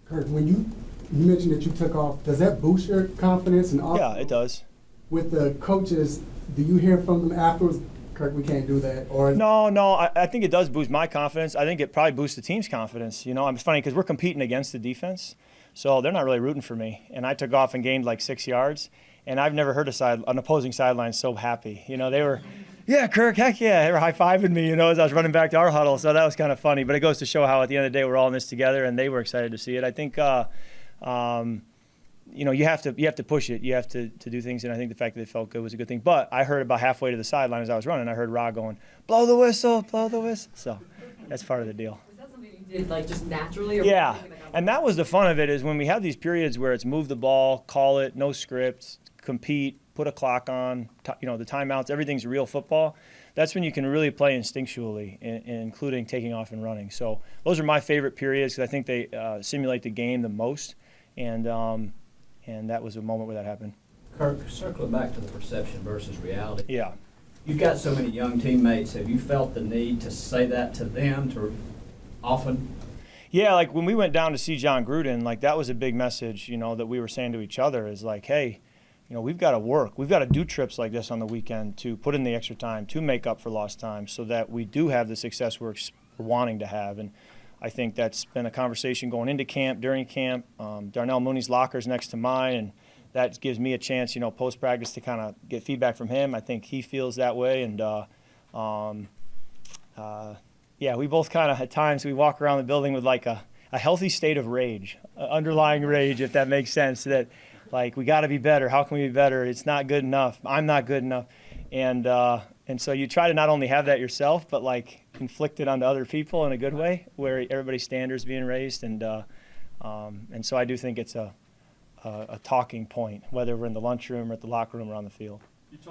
Kirk, when you mentioned that you took off, does that boost your confidence? And also, Yeah, it does. With the coaches, do you hear from them afterwards, Kirk, we can't do that? Or No, I think it does boost my confidence. I think it probably boosts the team's confidence. It's funny because we're competing against the defense, so they're not really rooting for me. And I took off and gained like 6 yards, and I've never heard an opposing sideline so happy. They were, yeah, Kirk, heck yeah. They were high-fiving me, as I was running back to our huddle, so that was kind of funny. But it goes to show how at the end of the day we're all in this together, and they were excited to see it. I think you have to push it. You have to do things, and I think the fact that it felt good was a good thing. But I heard about halfway to the sideline as I was running, I heard Rod going, blow the whistle. So that's part of the deal. Was that something you did, just naturally? Or Yeah, and that was the fun of it, is when we have these periods where it's move the ball, call it, no script, compete, put a clock on, the timeouts, everything's real football. That's when you can really play instinctually, including taking off and running. So those are my favorite periods because I think they simulate the game the most, and that was a moment where that happened. Kirk, circling back to the perception versus reality. Yeah. You've got so many young teammates. Have you felt the need to say that to them often? Yeah, like when we went down to see John Gruden, that was a big message, that we were saying to each other is hey, we've got to work. We've got to do trips like this on the weekend to put in the extra time, to make up for lost time so that we do have the success we're wanting to have. And I think that's been a conversation going into camp, during camp. Darnell Mooney's locker's next to mine, and that gives me a chance, post-practice to kind of get feedback from him. I think he feels that way. And, we both kind of, at times, we walk around the building with a healthy state of rage, underlying rage, if that makes sense, that we got to be better. How can we be better? It's not good enough. I'm not good enough. And so you try to not only have that yourself, but inflict it onto other people in a good way, where everybody's standards being raised. And so I do think it's a talking point, whether we're in the lunchroom or at the locker room or on the field.